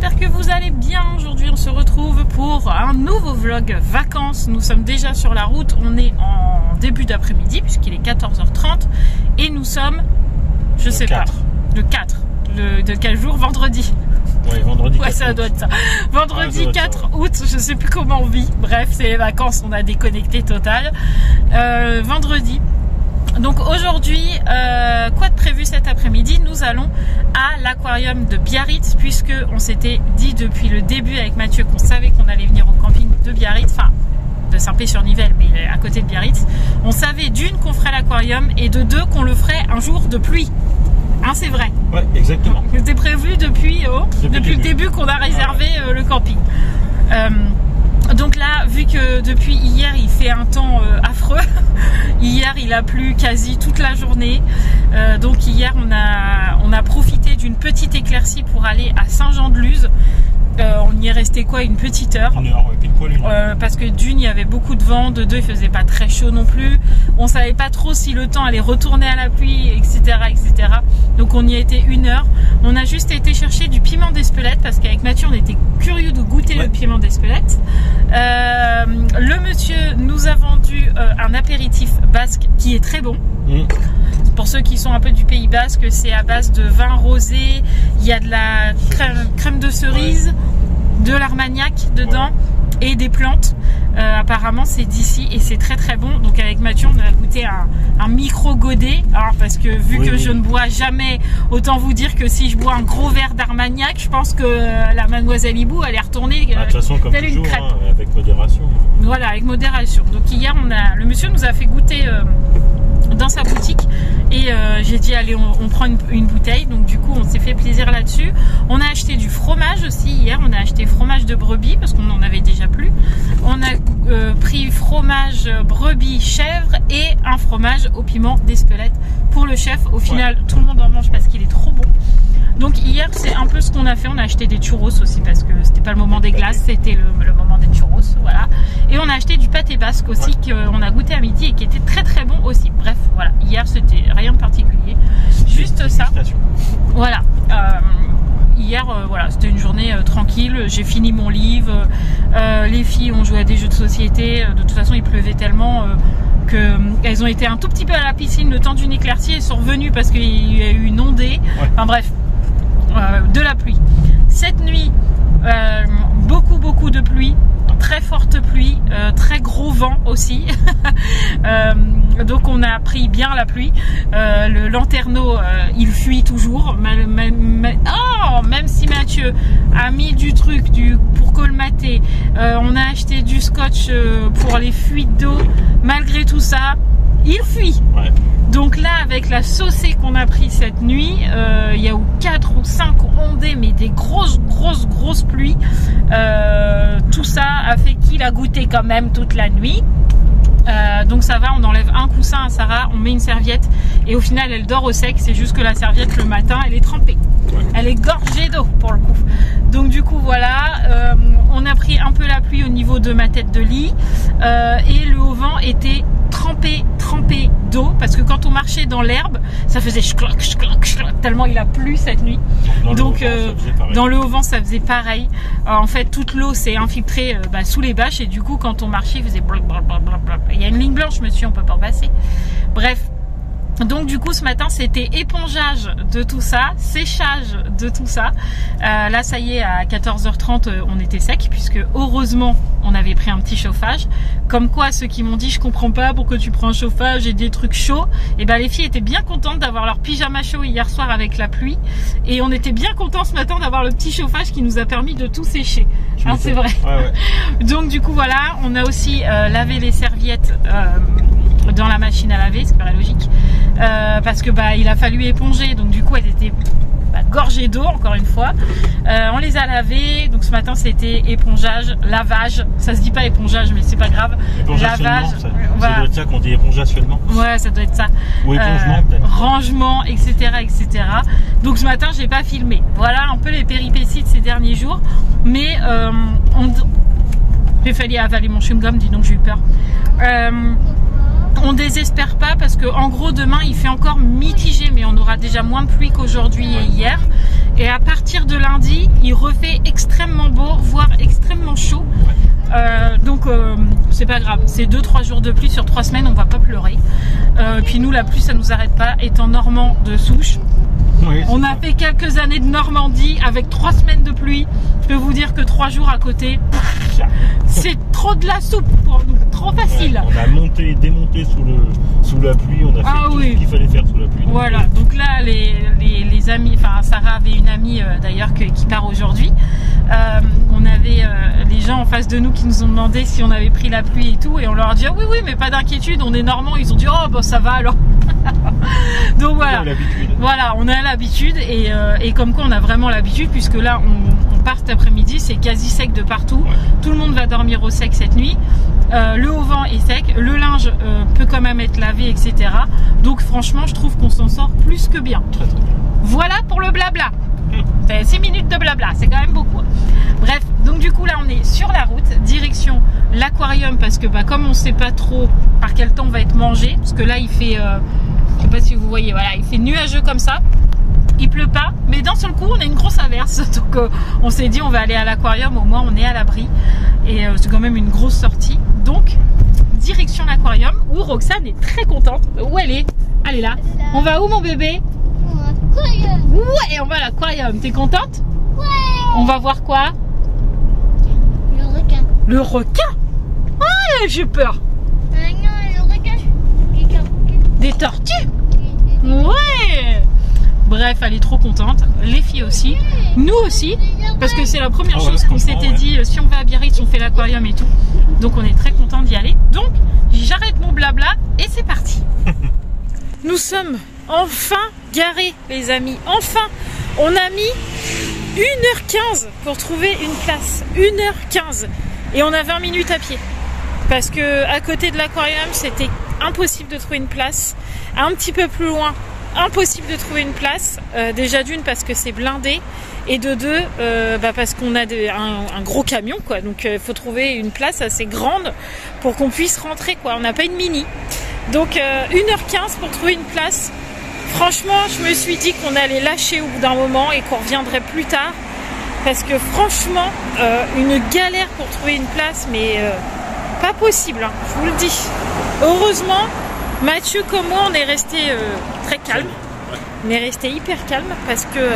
j'espère que vous allez bien. Aujourd'hui on se retrouve pour un nouveau vlog vacances. Nous sommes déjà sur la route, on est en début d'après-midi puisqu'il est 14h30 et nous sommes, je sais pas, le 4, de quel jour? Vendredi. Ouais, vendredi 4 ça août. doit être ça. Vendredi 4 août, je sais plus comment on vit. Bref, c'est les vacances, on a déconnecté total. Vendredi. Donc aujourd'hui, quoi de prévu cet après-midi? Nous allons à l'aquarium de Biarritz, puisque on s'était dit depuis le début avec Mathieu qu'on savait qu'on allait venir au camping de Biarritz, enfin de Saint-Pé-sur-Nivelle, mais à côté de Biarritz. On savait d'une qu'on ferait l'aquarium et de deux qu'on le ferait un jour de pluie. Hein, c'est vrai. Ouais, exactement. C'était prévu depuis le début qu'on a réservé le camping. Donc là, vu que depuis hier il fait un temps affreux, hier il a plu quasi toute la journée, donc hier on a profité d'une petite éclaircie pour aller à Saint-Jean-de-Luz. On y est resté quoi, une petite heure, une heure, ouais, pile poil une heure. parce que d'une il y avait beaucoup de vent, de deux il faisait pas très chaud non plus, on savait pas trop si le temps allait retourner à la pluie, etc., etc. Donc on y a été une heure. On a juste été chercher du piment d'Espelette parce qu'avec Mathieu on était curieux de goûter le piment d'Espelette. Le monsieur nous a vendu un apéritif basque qui est très bon. Pour ceux qui sont un peu du Pays Basque, c'est à base de vin rosé, il y a de la crème de cerise, de l'armagnac dedans et des plantes. Apparemment c'est d'ici et c'est très très bon. Donc avec Mathieu on a goûté un micro godet, alors parce que vu que je ne bois jamais, autant vous dire que si je bois un gros verre d'armagnac, je pense que la mademoiselle Hibou elle est retournée de toute façon, comme telle toujours, une crêpe. Avec modération. Voilà, avec modération. Donc hier le monsieur nous a fait goûter dans sa boutique et j'ai dit allez on prend une bouteille, donc du coup on s'est fait plaisir là-dessus. On a acheté du fromage aussi hier, on a acheté fromage de brebis parce qu'on n'en avait déjà plus. On a pris fromage brebis chèvre et un fromage au piment d'Espelette pour le chef. Au final tout le monde en mange parce qu'il est trop bon. Donc hier c'est un peu ce qu'on a fait, on a acheté des churros aussi parce que c'était pas le moment des glaces, c'était le moment des churros, voilà. Et on a acheté du pâté basque aussi qu'on a goûté à midi et qui était très très bon aussi. Bref, voilà, hier c'était rien de particulier, juste ça. Voilà, hier voilà, c'était une journée tranquille, j'ai fini mon livre, les filles ont joué à des jeux de société, de toute façon il pleuvait tellement qu'elles ont été un tout petit peu à la piscine le temps d'une éclaircie et sont revenues parce qu'il y a eu une ondée, enfin bref. De la pluie. Cette nuit, beaucoup de pluie, très forte pluie, très gros vent aussi. Donc on a pris bien la pluie. Le lanterneau, il fuit toujours. Même si Mathieu a mis du truc pour colmater, on a acheté du scotch pour les fuites d'eau. Malgré tout ça, il fuit. Donc là, avec la saucée qu'on a pris cette nuit, il y a eu 4 ou 5 ondées, mais des grosses pluies. Tout ça a fait qu'il a goûté quand même toute la nuit. Donc ça va, on enlève un coussin à Sarah, on met une serviette et au final elle dort au sec. C'est juste que la serviette le matin elle est trempée, elle est gorgée d'eau pour le coup. Donc du coup voilà, on a pris un peu la pluie au niveau de ma tête de lit et le haut-vent était trempé d'eau parce que quand on marchait dans l'herbe ça faisait schlock tellement il a plu cette nuit. Donc dans le haut-vent ça faisait pareil. En fait toute l'eau s'est infiltrée sous les bâches et du coup quand on marchait il faisait blablabla. Il y a une ligne blanche monsieur, on peut pas en passer. Bref, donc du coup ce matin c'était épongeage de tout ça, séchage de tout ça. Là ça y est, à 14h30 on était sec puisque heureusement on avait pris un petit chauffage. Comme quoi ceux qui m'ont dit je comprends pas pourquoi tu prends un chauffage et des trucs chauds, et les filles étaient bien contentes d'avoir leur pyjama chaud hier soir avec la pluie et on était bien contents ce matin d'avoir le petit chauffage qui nous a permis de tout sécher. Hein, c'est vrai. Donc du coup voilà, on a aussi lavé les serviettes dans la machine à laver, c'est pas logique, parce que il a fallu éponger, donc du coup elles étaient gorgées d'eau encore une fois. On les a lavées, donc ce matin c'était épongeage, lavage, ça se dit pas épongeage mais c'est pas grave, lavage, ça doit être ça qu'on dit épongationnement. Ouais, ça doit être ça. Ou épongement peut-être. Rangement, etc. Donc ce matin j'ai pas filmé. Voilà un peu les péripéties de ces derniers jours, mais j'ai failli avaler mon chewing-gum, dis donc j'ai eu peur. on désespère pas parce que en gros demain il fait encore mitigé, mais on aura déjà moins de pluie qu'aujourd'hui et hier. Et à partir de lundi, il refait extrêmement beau, voire extrêmement chaud. Donc c'est pas grave, c'est 2-3 jours de pluie sur 3 semaines, on va pas pleurer. Puis nous la pluie ça nous arrête pas, étant normand de souche. Oui, on a fait quelques années de Normandie avec 3 semaines de pluie. Je peux vous dire que 3 jours à côté, c'est trop de la soupe pour nous, trop facile. Ouais, on a monté et démonté sous la pluie, on a fait tout ce qu'il fallait faire sous la pluie. Voilà, donc là les amis, enfin Sarah avait une amie d'ailleurs qui part aujourd'hui. On avait les gens en face de nous qui nous ont demandé si on avait pris la pluie et tout, et on leur a dit oui mais pas d'inquiétude, on est normand. Ils ont dit oh bah ça va alors. Donc voilà, on a l'habitude et comme quoi on a vraiment l'habitude, puisque là on part cet après-midi, c'est quasi sec de partout. Tout le monde va dormir au sec cette nuit. Le haut vent est sec, le linge peut quand même être lavé, etc. Donc franchement je trouve qu'on s'en sort plus que bien. Très bien. Voilà pour le blabla. 6 minutes de blabla, c'est quand même beaucoup. Bref, donc du coup là on est sur la route, direction l'aquarium, parce que comme on sait pas trop par quel temps on va être mangé, parce que là il fait, je sais pas si vous voyez, voilà, il fait nuageux comme ça. Il pleut pas, mais d'un seul coup on a une grosse averse, donc on s'est dit on va aller à l'aquarium, au moins on est à l'abri, et c'est quand même une grosse sortie. Donc direction l'aquarium, où Roxane est très contente. Où elle est? Elle est là. On va où mon bébé? Ouais, on va à l'aquarium. T'es contente? Ouais. On va voir quoi? Le requin. Le requin? Ah, j'ai peur. Ah non, le requin. Des tortues? Ouais. Bref, elle est trop contente. Les filles aussi. Nous aussi. Parce que c'est la première chose qu'on s'était dit. Si on va à Biarritz, on fait l'aquarium et tout. Donc on est très content d'y aller. Donc j'arrête mon blabla et c'est parti. Nous sommes enfin garés, les amis. Enfin, on a mis 1h15 pour trouver une place. 1h15. Et on a 20 minutes à pied. Parce que à côté de l'aquarium, c'était impossible de trouver une place. Un petit peu plus loin, impossible de trouver une place. Déjà d'une parce que c'est blindé. Et de deux, parce qu'on a un gros camion, quoi. Donc il faut trouver une place assez grande pour qu'on puisse rentrer, quoi. On n'a pas une mini. Donc 1h15 pour trouver une place. Franchement, je me suis dit qu'on allait lâcher au bout d'un moment et qu'on reviendrait plus tard. Parce que franchement, une galère pour trouver une place, mais pas possible, hein, je vous le dis. Heureusement, Mathieu comme moi, on est resté très calme. On est resté hyper calme parce que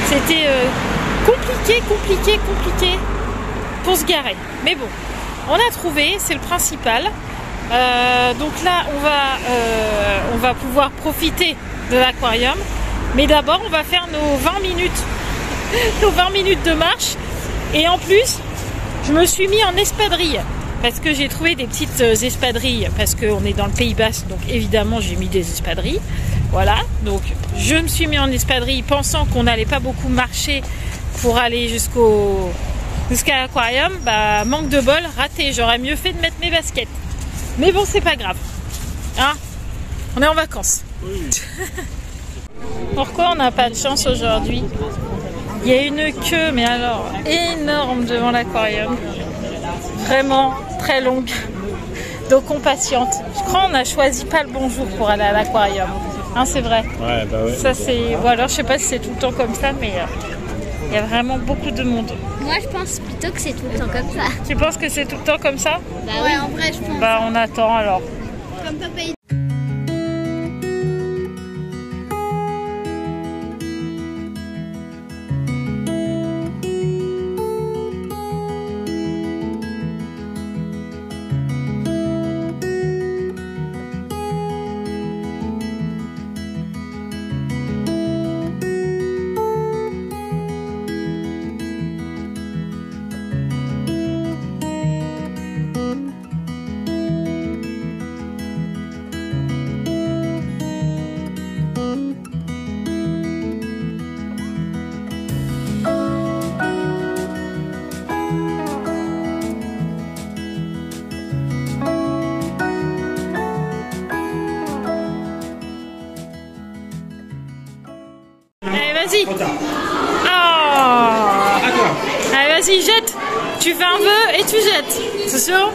c'était compliqué pour se garer. Mais bon, on a trouvé, c'est le principal. Donc là on va pouvoir profiter de l'aquarium, mais d'abord on va faire nos 20 minutes de marche. Et en plus je me suis mis en espadrille parce que j'ai trouvé des petites espadrilles, parce qu'on est dans le Pays Basque, donc évidemment j'ai mis des espadrilles. Voilà, donc je me suis mis en espadrille pensant qu'on n'allait pas beaucoup marcher pour aller jusqu'à l'aquarium. Manque de bol, raté, j'aurais mieux fait de mettre mes baskets. Mais bon, c'est pas grave. Hein, on est en vacances. Oui. Pourquoi on n'a pas de chance aujourd'hui? Il y a une queue, mais alors énorme devant l'aquarium. Vraiment très longue. Donc on patiente. Je crois qu'on a choisi pas le bon jour pour aller à l'aquarium. Hein, c'est vrai. Ouais, ouais. Ça c'est. Ou alors je sais pas si c'est tout le temps comme ça, mais il y a vraiment beaucoup de monde. Moi je pense plutôt que c'est tout le temps comme ça. Tu penses que c'est tout le temps comme ça? Bah ouais, en vrai je pense. On attend alors. Comme papa il... Vas-y. Oh. Allez, vas-y, jette. Tu fais un vœu et tu jettes. C'est sûr?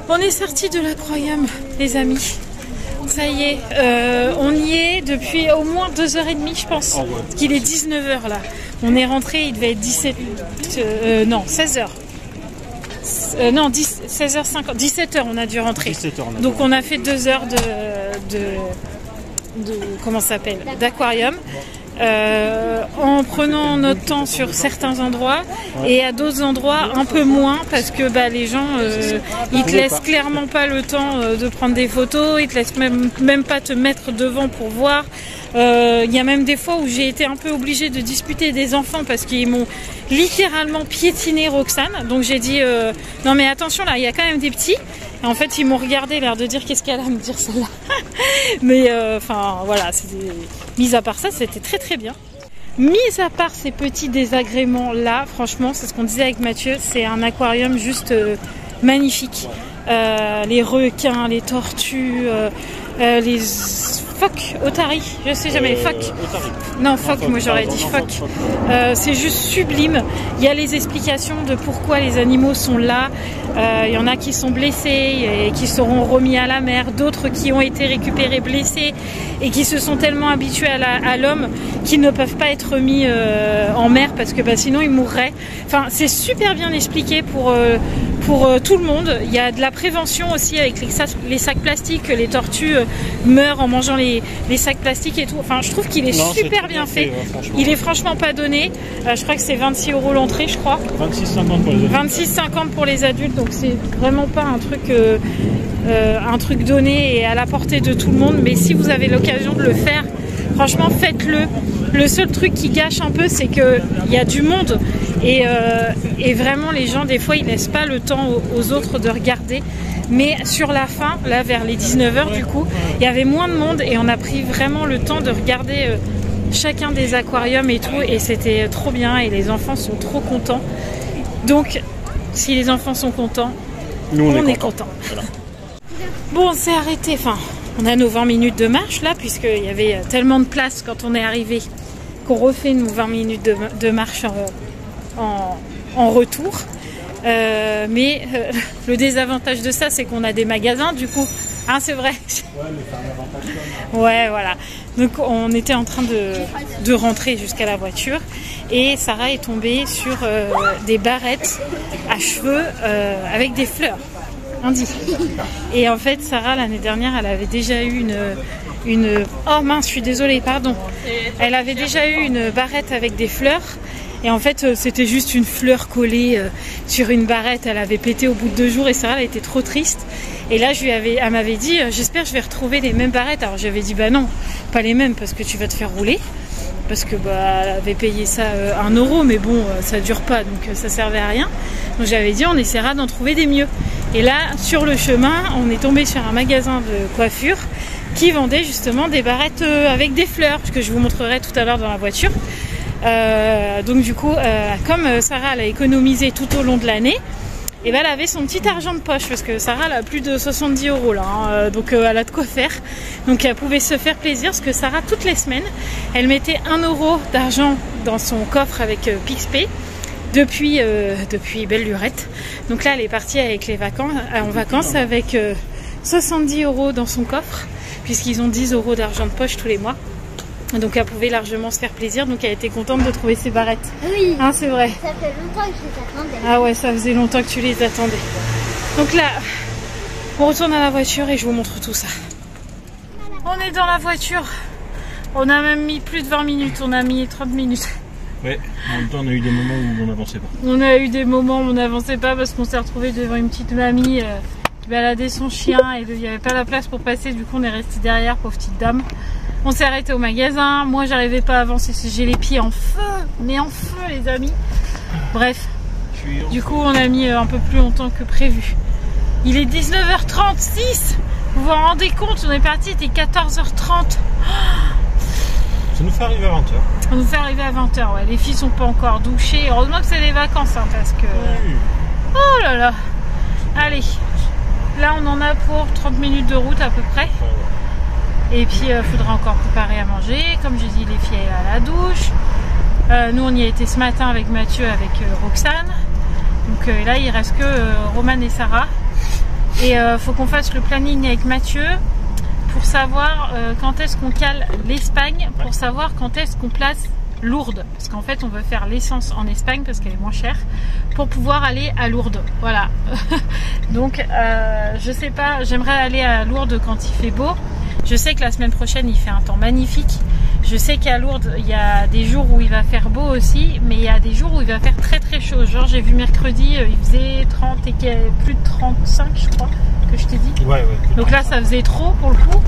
On est sorti de l'aquarium, les amis. Ça y est, on y est depuis au moins 2h30, je pense. Parce qu'il est 19h là. On est rentré, il devait être 16h. Non, 16h50, 17h on a dû rentrer. 17h, donc on a fait 2 heures de comment ça s'appelle, d'aquarium. En prenant notre temps sur certains endroits et à d'autres endroits un peu moins parce que les gens ils te laissent clairement pas le temps de prendre des photos, ils te laissent même pas te mettre devant pour voir. Il y a même des fois où j'ai été un peu obligée de disputer des enfants parce qu'ils m'ont littéralement piétiné Roxane. Donc j'ai dit non mais attention là, il y a quand même des petits. Et en fait ils m'ont regardé, l'air de dire qu'est-ce qu'elle a à me dire celle-là. Mais enfin voilà, mis à part ça, c'était très très bien. Mis à part ces petits désagréments là, franchement c'est ce qu'on disait avec Mathieu, c'est un aquarium juste magnifique. Les requins, les tortues, les phoques, otaries, je sais jamais, phoques. Non, phoques, moi j'aurais dit phoques. C'est juste sublime. Il y a les explications de pourquoi les animaux sont là. Il y en a qui sont blessés et qui seront remis à la mer, d'autres qui ont été récupérés blessés et qui se sont tellement habitués à l'homme qu'ils ne peuvent pas être remis en mer parce que sinon ils mourraient. Enfin, c'est super bien expliqué pour tout le monde. Il y a de la prévention aussi avec les sacs plastiques, les tortues meurent en mangeant les sacs plastiques et tout. Enfin, je trouve qu'il est super bien fait. Il est franchement pas donné. Je crois que c'est 26 € l'entrée, je crois. 26,50 pour les adultes. 26,50 pour les adultes, donc c'est vraiment pas un truc donné et à la portée de tout le monde. Mais si vous avez l'occasion de le faire, franchement, faites-le. Le seul truc qui gâche un peu, c'est qu'il y a du monde et vraiment les gens, des fois, ils laissent pas le temps aux autres de regarder. Mais sur la fin, là, vers les 19h, du coup, il y avait moins de monde et on a pris vraiment le temps de regarder chacun des aquariums et tout. Et c'était trop bien et les enfants sont trop contents. Donc, si les enfants sont contents, nous, on est contents. Voilà. Bon, on s'est arrêté, enfin... On a nos 20 minutes de marche là, puisqu'il y avait tellement de place quand on est arrivé qu'on refait nos 20 minutes de marche en retour. Mais le désavantage de ça, c'est qu'on a des magasins du coup. Hein, c'est vrai. Ouais, voilà. Donc on était en train de rentrer jusqu'à la voiture et Sarah est tombée sur des barrettes à cheveux avec des fleurs. Et en fait Sarah l'année dernière elle avait déjà eu une oh mince, je suis désolée, pardon, elle avait déjà eu une barrette avec des fleurs et en fait c'était juste une fleur collée sur une barrette, elle avait pété au bout de 2 jours et Sarah elle était trop triste et là elle m'avait dit j'espère que je vais retrouver les mêmes barrettes. Alors j'avais dit non, pas les mêmes parce que tu vas te faire rouler, parce que elle avait payé ça 1 € mais bon ça dure pas donc ça servait à rien. Donc j'avais dit on essaiera d'en trouver des mieux. Et là sur le chemin on est tombé sur un magasin de coiffure qui vendait justement des barrettes avec des fleurs que je vous montrerai tout à l'heure dans la voiture. Donc du coup comme Sarah elle a économisé tout au long de l'année, et elle avait son petit argent de poche parce que Sarah elle a plus de 70 € là, hein, donc elle a de quoi faire. Donc elle pouvait se faire plaisir parce que Sarah toutes les semaines elle mettait 1 € d'argent dans son coffre avec PixPay depuis belle lurette. Donc là elle est partie avec en vacances avec 70 € dans son coffre puisqu'ils ont 10 € d'argent de poche tous les mois. Donc elle pouvait largement se faire plaisir, donc elle était contente de trouver ses barrettes. Oui, hein, c'est vrai. Ça fait longtemps que je les attendais. Ah ouais, ça faisait longtemps que tu les attendais. Donc là, on retourne à la voiture et je vous montre tout ça. On est dans la voiture. On a même mis plus de 20 minutes, on a mis 30 minutes. Ouais, en même temps on a eu des moments où on n'avançait pas. On a eu des moments où on n'avançait pas parce qu'on s'est retrouvé devant une petite mamie qui baladait son chien et il n'y avait pas la place pour passer, du coup on est resté derrière, pauvre petite dame. On s'est arrêté au magasin, moi j'arrivais pas à avancer, j'ai les pieds en feu, mais en feu les amis. Bref, du coup on a mis un peu plus longtemps que prévu. Il est 19h36, vous vous rendez compte, on est parti, il était 14h30. Ça nous fait arriver à 20h. Ça nous fait arriver à 20h, ouais. Les filles sont pas encore douchées, heureusement que c'est les vacances, hein, parce que... Oui. Oh là là. Allez, là on en a pour 30 minutes de route à peu près. Et puis il faudra encore préparer à manger. Comme j'ai dit, les filles à la douche. Nous on y a été ce matin avec Mathieu, avec Roxane. Donc là il reste que Roman et Sarah. Et faut qu'on fasse le planning avec Mathieu pour savoir quand est-ce qu'on cale l'Espagne, pour savoir quand est-ce qu'on place Lourdes. Parce qu'en fait, on veut faire l'essence en Espagne parce qu'elle est moins chère pour pouvoir aller à Lourdes. Voilà. Donc, je sais pas, j'aimerais aller à Lourdes quand il fait beau. Je sais que la semaine prochaine, il fait un temps magnifique. Je sais qu'à Lourdes, il y a des jours où il va faire beau aussi, mais il y a des jours où il va faire très très chaud. Genre, j'ai vu mercredi, il faisait 30 et plus de 35, je crois, que je t'ai dit. Ouais. Donc là, ça faisait trop pour le coup.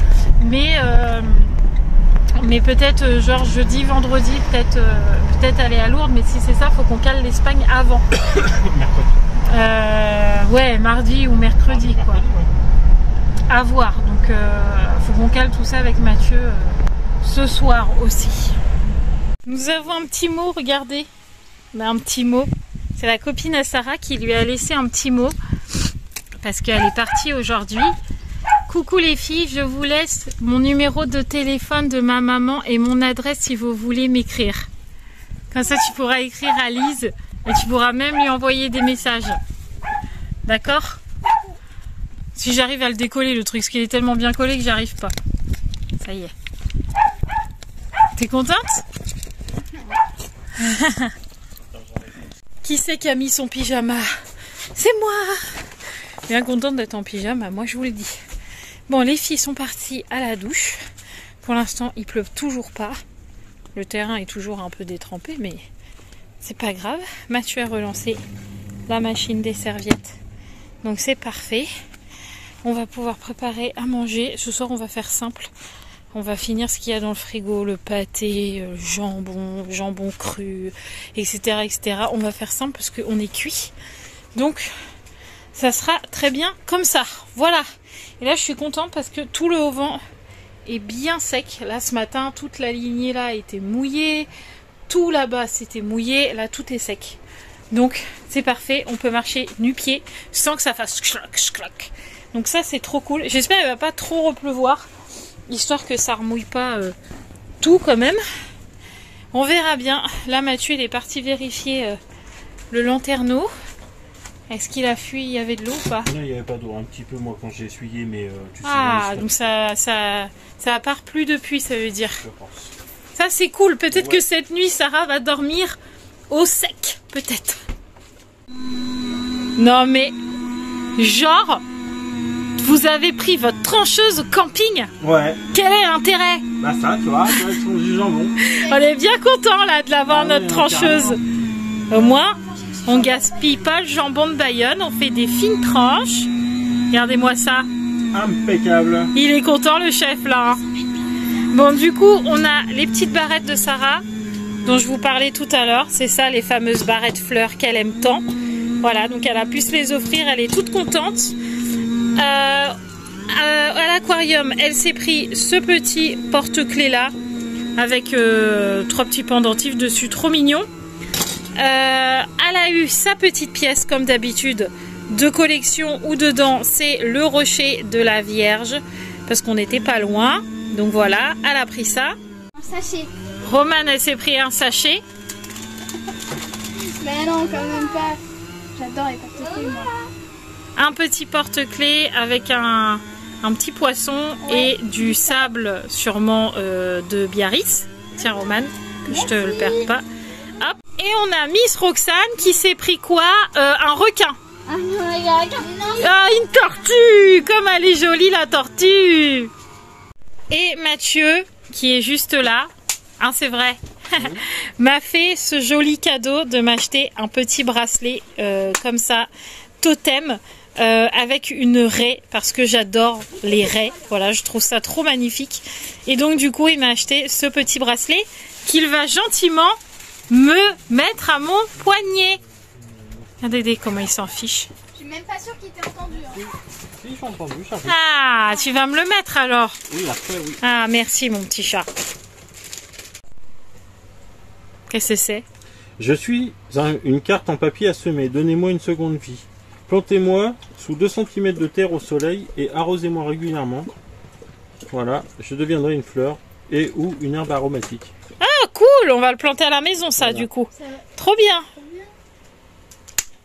Mais peut-être, genre jeudi, vendredi, peut-être aller à Lourdes. Mais si c'est ça, faut qu'on cale l'Espagne avant. Mercredi. Ouais, mardi ou mercredi, quoi. À voir. Donc, faut qu'on cale tout ça avec Mathieu ce soir aussi. Nous avons un petit mot, regardez. On a un petit mot. C'est la copine à Sarah qui lui a laissé un petit mot parce qu'elle est partie aujourd'hui. Coucou les filles, je vous laisse mon numéro de téléphone de ma maman et mon adresse si vous voulez m'écrire. Comme ça, tu pourras écrire à Lise et tu pourras même lui envoyer des messages. D'accord? Si j'arrive à le décoller le truc, parce qu'il est tellement bien collé que j'arrive pas. Ça y est. T'es contente? Qui c'est qui a mis son pyjama? C'est moi! Bien contente d'être en pyjama, moi je vous le dis. Bon, les filles sont parties à la douche. Pour l'instant, il pleut toujours pas. Le terrain est toujours un peu détrempé, mais c'est pas grave. Mathieu a relancé la machine des serviettes. Donc c'est parfait. On va pouvoir préparer à manger. Ce soir, on va faire simple. On va finir ce qu'il y a dans le frigo, le pâté, le jambon cru, etc., etc. On va faire simple parce qu'on est cuit. Donc, ça sera très bien comme ça. Voilà. Et là, je suis contente parce que tout le haut-vent est bien sec. Là, ce matin, toute la lignée là était mouillée. Tout là-bas, c'était mouillé. Là, tout est sec. Donc, c'est parfait. On peut marcher nu-pied sans que ça fasse clac. Donc ça, c'est trop cool. J'espère qu'il ne va pas trop repleuvoir. Histoire que ça remouille pas tout quand même. On verra bien. Là, Mathieu, il est parti vérifier le lanterneau. Est-ce qu'il a fui? Il y avait de l'eau ou pas? Non, il n'y avait pas d'eau. Un petit peu, moi, quand j'ai essuyé, mais tu sais. Ah, donc ça a pas replu depuis, ça veut dire. Je pense. Ça, c'est cool. Peut-être que cette nuit, Sarah va dormir au sec. Peut-être. Non, mais genre... Vous avez pris votre trancheuse au camping? Ouais. Quel est l'intérêt? Bah ça, tu vois, avec du jambon. On est bien content là de l'avoir notre trancheuse. Au moins, on gaspille pas le jambon de Bayonne, on fait des fines tranches. Regardez-moi ça. Impeccable. Il est content le chef là. Bon, du coup, on a les petites barrettes de Sarah dont je vous parlais tout à l'heure. C'est ça, les fameuses barrettes fleurs qu'elle aime tant. Voilà, donc elle a pu se les offrir, elle est toute contente. À l'aquarium, elle s'est pris ce petit porte-clés là avec 3 petits pendentifs dessus, trop mignon. Elle a eu sa petite pièce comme d'habitude de collection où dedans c'est le rocher de la Vierge parce qu'on n'était pas loin. Donc voilà, elle a pris ça. Un sachet. Romane, elle s'est pris un sachet. Mais non, quand même pas. J'adore les porte-clés moi. Un petit porte-clés avec un petit poisson et du sable sûrement de Biarritz. Tiens Romane, que je te le perds pas. Hop. Et on a Miss Roxane qui s'est pris quoi? Un requin. Ah, une tortue. Comme elle est jolie la tortue. Et Mathieu, qui est juste là, hein, c'est vrai, m'a fait ce joli cadeau de m'acheter un petit bracelet comme ça, totem. Avec une raie parce que j'adore les raies, voilà, je trouve ça trop magnifique et donc du coup il m'a acheté ce petit bracelet qu'il va gentiment me mettre à mon poignet. Regardez comment il s'en fiche. Je suis même pas sûre qu'il t'ait entendu. Si, j'ai entendu, ça fait. Ah, tu vas me le mettre alors? Oui, après, oui. Ah, merci mon petit chat. Qu'est-ce que c'est? Je suis une carte en papier à semer, donnez-moi une seconde vie. Plantez-moi sous 2 cm de terre au soleil et arrosez-moi régulièrement. Voilà, je deviendrai une fleur et ou une herbe aromatique. Ah cool, on va le planter à la maison ça voilà. Du coup. Trop bien.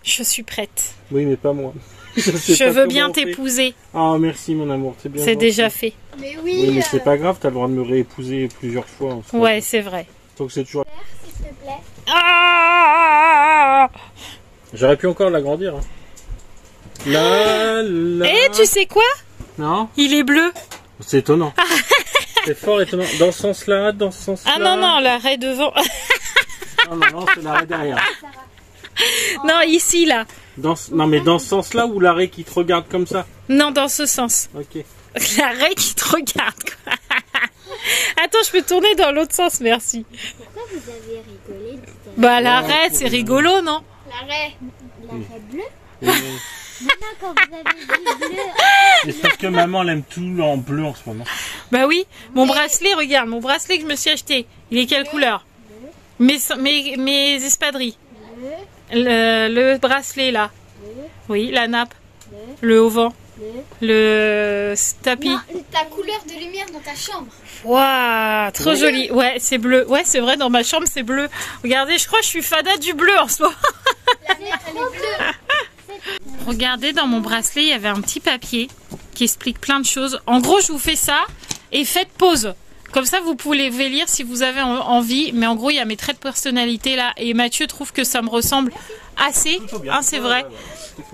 Je suis prête. Oui mais pas moi. Je veux bien t'épouser. Ah, merci mon amour, c'est bien. C'est déjà fait. Mais Oui, mais c'est pas grave, t'as le droit de me réépouser plusieurs fois. Ouais, c'est vrai. Donc c'est toujours... s'il te plaît. Ah! J'aurais pu encore l'agrandir. Hein. Et tu sais quoi? Non? Il est bleu. C'est étonnant. C'est fort étonnant. Dans ce sens-là, dans ce sens-là. Ah non, non, l'arrêt devant. Non, c'est l'arrêt derrière. Non, ici, là. Non, mais dans ce sens-là ou l'arrêt qui te regarde comme ça? Non, dans ce sens. Ok. L'arrêt qui te regarde, quoi. Attends, je peux tourner dans l'autre sens, merci. Pourquoi vous avez rigolé tout à l'heure? Bah, l'arrêt, c'est rigolo, non? L'arrêt. L'arrêt bleu? Maman, quand vous avez dit bleu, C'est parce que maman elle aime tout en bleu en ce moment. Bah oui, mon bracelet, regarde, mon bracelet que je me suis acheté, il est quelle couleur? Mes espadrilles. Le bracelet là. Oui, la nappe. Le auvent. Le tapis. Non, ta couleur de lumière dans ta chambre. Waouh, trop joli. Ouais, c'est bleu. Ouais, c'est vrai, dans ma chambre c'est bleu. Regardez, je crois que je suis fada du bleu en ce moment. La mer, elle est bleue. Regardez, dans mon bracelet, il y avait un petit papier qui explique plein de choses. En gros, je vous fais ça et faites pause. Comme ça, vous pouvez lire si vous avez envie. Mais en gros, il y a mes traits de personnalité là. Et Mathieu trouve que ça me ressemble assez. Hein, c'est vrai.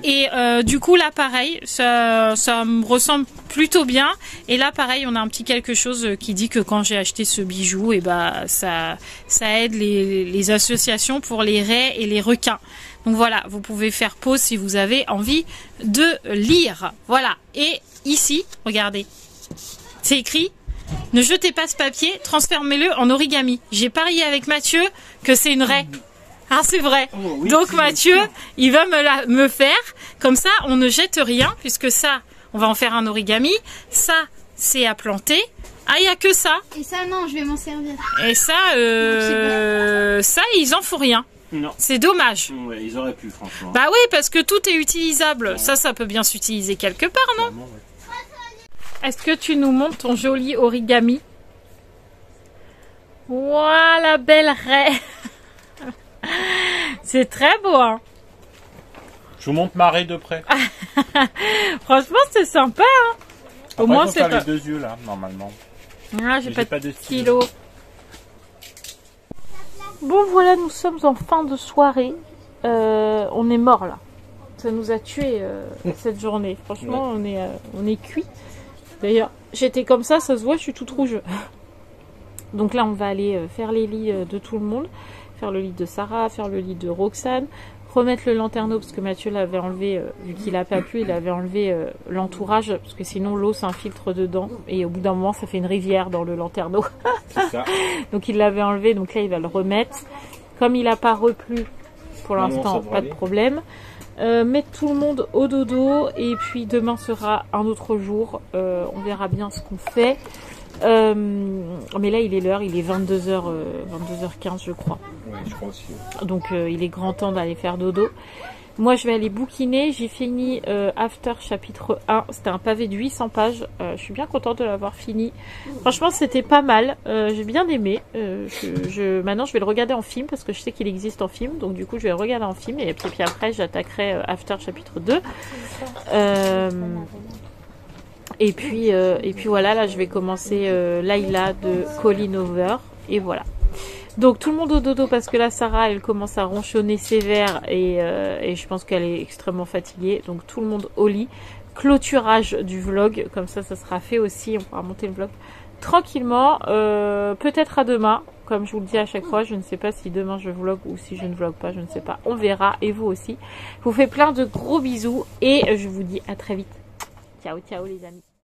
Et du coup, là, pareil, ça me ressemble plutôt bien. Et là, pareil, on a un petit quelque chose qui dit que quand j'ai acheté ce bijou, et bah, ça aide les associations pour les raies et les requins. Donc voilà, vous pouvez faire pause si vous avez envie de lire. Voilà. Et ici, regardez, c'est écrit « Ne jetez pas ce papier, transformez-le en origami ». J'ai parié avec Mathieu que c'est une raie. Ah, c'est vrai. Oh, oui, donc Mathieu, il va me faire. Comme ça, on ne jette rien, puisque ça, on va en faire un origami. Ça, c'est à planter. Ah, il n'y a que ça. Et ça, non, je vais m'en servir. Et ça, ça, ils en font rien. Non. C'est dommage. Ouais, ils auraient pu, franchement. Bah oui, parce que tout est utilisable. Ouais. Ça peut bien s'utiliser quelque part, non? Ouais. Est-ce que tu nous montres ton joli origami? Ouah, la belle raie. C'est très beau, hein? Je vous montre ma raie de près. Franchement, c'est sympa, hein? Au moins, c'est pas... les deux yeux, là, normalement. Ah, j'ai pas de stylo. Bon, voilà, nous sommes en fin de soirée. On est mort là. Ça nous a tués cette journée. Franchement, ouais. on est cuit. D'ailleurs, j'étais comme ça se voit, je suis toute rouge. Donc là, on va aller faire les lits de tout le monde. Faire le lit de Sarah, faire le lit de Roxane. Remettre le lanterneau, parce que Mathieu l'avait enlevé, vu qu'il n'a pas plu, il avait enlevé l'entourage, parce que sinon l'eau s'infiltre dedans. Et au bout d'un moment, ça fait une rivière dans le lanterneau. C'est ça. Donc il l'avait enlevé, donc là il va le remettre. Comme il n'a pas replu, pour l'instant, pas de problème. Mettre tout le monde au dodo, et puis demain sera un autre jour. On verra bien ce qu'on fait. Mais là il est l'heure, il est 22h15 je crois. Oui, je crois aussi. Donc il est grand temps d'aller faire dodo. Moi je vais aller bouquiner, j'ai fini After chapitre 1, c'était un pavé de 800 pages, je suis bien contente de l'avoir fini. Franchement c'était pas mal, j'ai bien aimé. Maintenant je vais le regarder en film parce que je sais qu'il existe en film, donc du coup je vais le regarder en film et puis après j'attaquerai After chapitre 2. Et puis voilà, là je vais commencer Layla de Colleen Hoover et voilà. Donc tout le monde au dodo parce que là Sarah elle commence à ronchonner sévère et je pense qu'elle est extrêmement fatiguée. Donc tout le monde au lit. Clôturage du vlog, comme ça sera fait aussi, on pourra monter le vlog tranquillement. Peut-être à demain, comme je vous le dis à chaque fois, je ne sais pas si demain je vlog ou si je ne vlog pas, je ne sais pas, on verra et vous aussi. Je vous fais plein de gros bisous et je vous dis à très vite. Ciao ciao les amis.